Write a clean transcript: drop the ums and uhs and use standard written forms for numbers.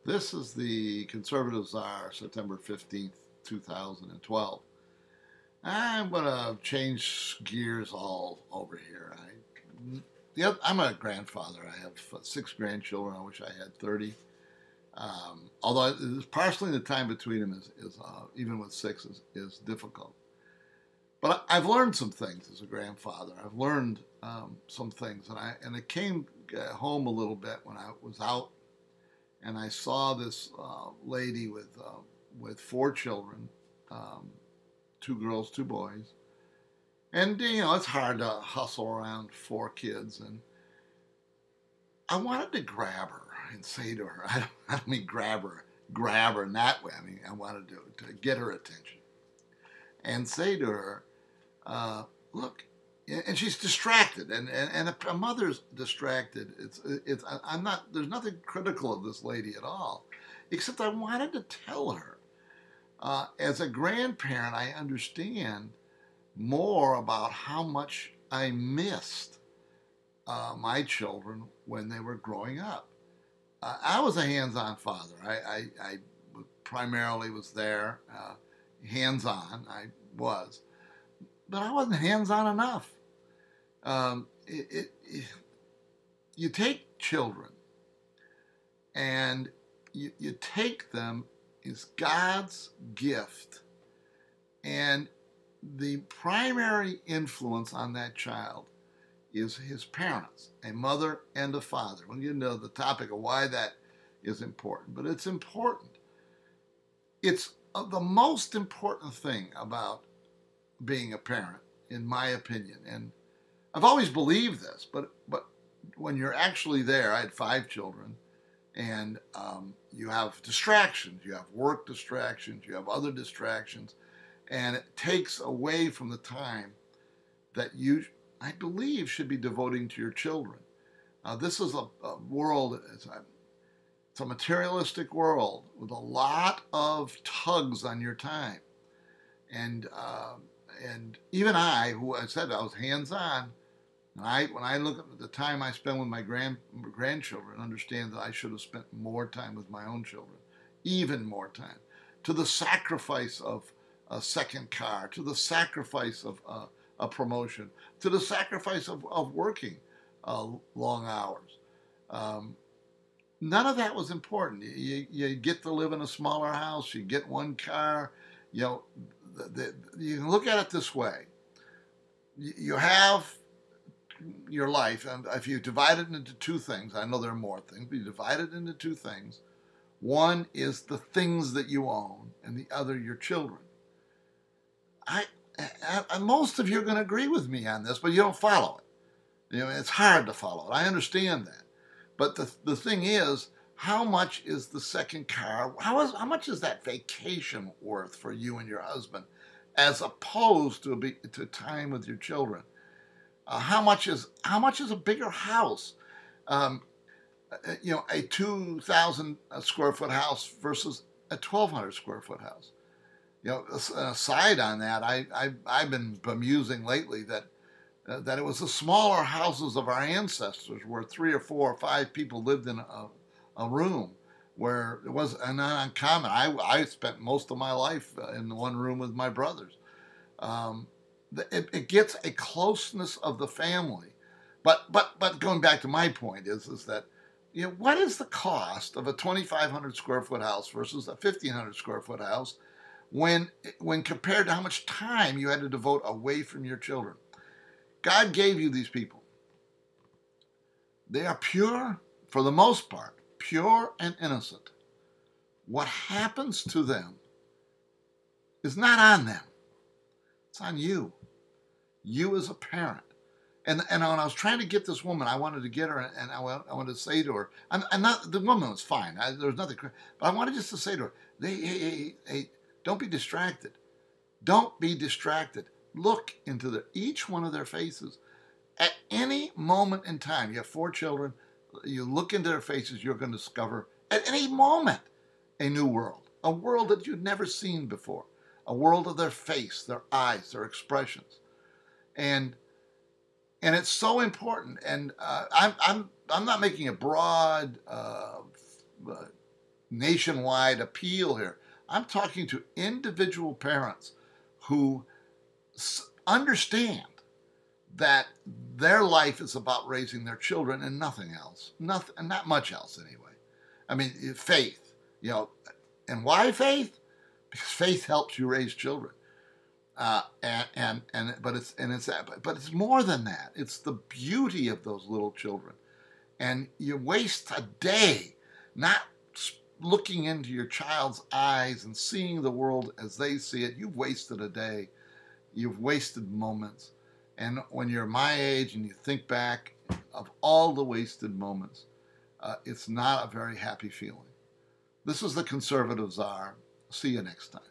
This is the Conservative Czar, September 15th, 2012. I'm going to change gears all over here. I'm a grandfather. I have six grandchildren. I wish I had 30. Although partially the time between them even with six, is difficult. But I've learned some things as a grandfather. I've learned some things, and it came home a little bit when I was out and I saw this lady with four children, um, two girls, two boys, and it's hard to hustle around four kids, and I wanted to grab her and say to her, I don't mean grab her in that way. I mean I wanted to get her attention and say to her, look. And she's distracted, and a mother's distracted. I'm not. There's nothing critical of this lady at all, except I wanted to tell her. As a grandparent, I understand more about how much I missed my children when they were growing up. I was a hands-on father. I primarily was there, hands-on. I was, but I wasn't hands-on enough. You take children and you take them as God's gift, and the primary influence on that child is his parents, a mother and a father. We'll get into the topic of why that is important, but it's important. It's the most important thing about being a parent, in my opinion, and I've always believed this, but when you're actually there, I had five children, and you have distractions. You have work distractions. You have other distractions, and it takes away from the time that you, I believe, should be devoting to your children. This is a world. It's a materialistic world with a lot of tugs on your time, and even who I said I was hands on. When I look at the time I spend with my grandchildren, understand that I should have spent more time with my own children, even more time, to the sacrifice of a second car, to the sacrifice of a promotion, to the sacrifice of working long hours. None of that was important. You get to live in a smaller house, you get one car. You can look at it this way. You have your life, and if you divide it into two things, I know there are more things, but you divide it into two things. One is the things that you own, and the other your children. Most of you are going to agree with me on this, but you don't follow it. It's hard to follow it. I understand that, but the thing is, how much is the second car? How much is that vacation worth for you and your husband, as opposed to time with your children? How much is a bigger house? A 2,000 square foot house versus a 1,200 square foot house. Aside on that, I've been bemusing lately that it was the smaller houses of our ancestors where three or four or five people lived in a room, where it was not uncommon. I spent most of my life in one room with my brothers. It gets a closeness of the family, but going back to my point is that what is the cost of a 2,500 square foot house versus a 1,500 square foot house when compared to how much time you had to devote away from your children? God gave you these people. They are pure, for the most part, pure and innocent. What happens to them is not on them. It's on you. You as a parent. And when I was trying to get this woman, I wanted to get her, and I wanted to say to her, I'm not, the woman was fine. There was nothing, but I wanted just to say to her, hey, don't be distracted. Don't be distracted. Look into each one of their faces. At any moment in time, you have four children, you look into their faces, you're going to discover at any moment a new world, a world that you'd never seen before, a world of their face, their eyes, their expressions. And it's so important. And I'm not making a broad nationwide appeal here. I'm talking to individual parents who understand that their life is about raising their children and nothing else. Nothing, not much else anyway. I mean, faith, and why faith? Because faith helps you raise children. But it's more than that. It's the beauty of those little children. And you waste a day not looking into your child's eyes and seeing the world as they see it. You've wasted a day. You've wasted moments. And when you're my age and you think back of all the wasted moments, it's not a very happy feeling. This was the Conservative Czar. See you next time.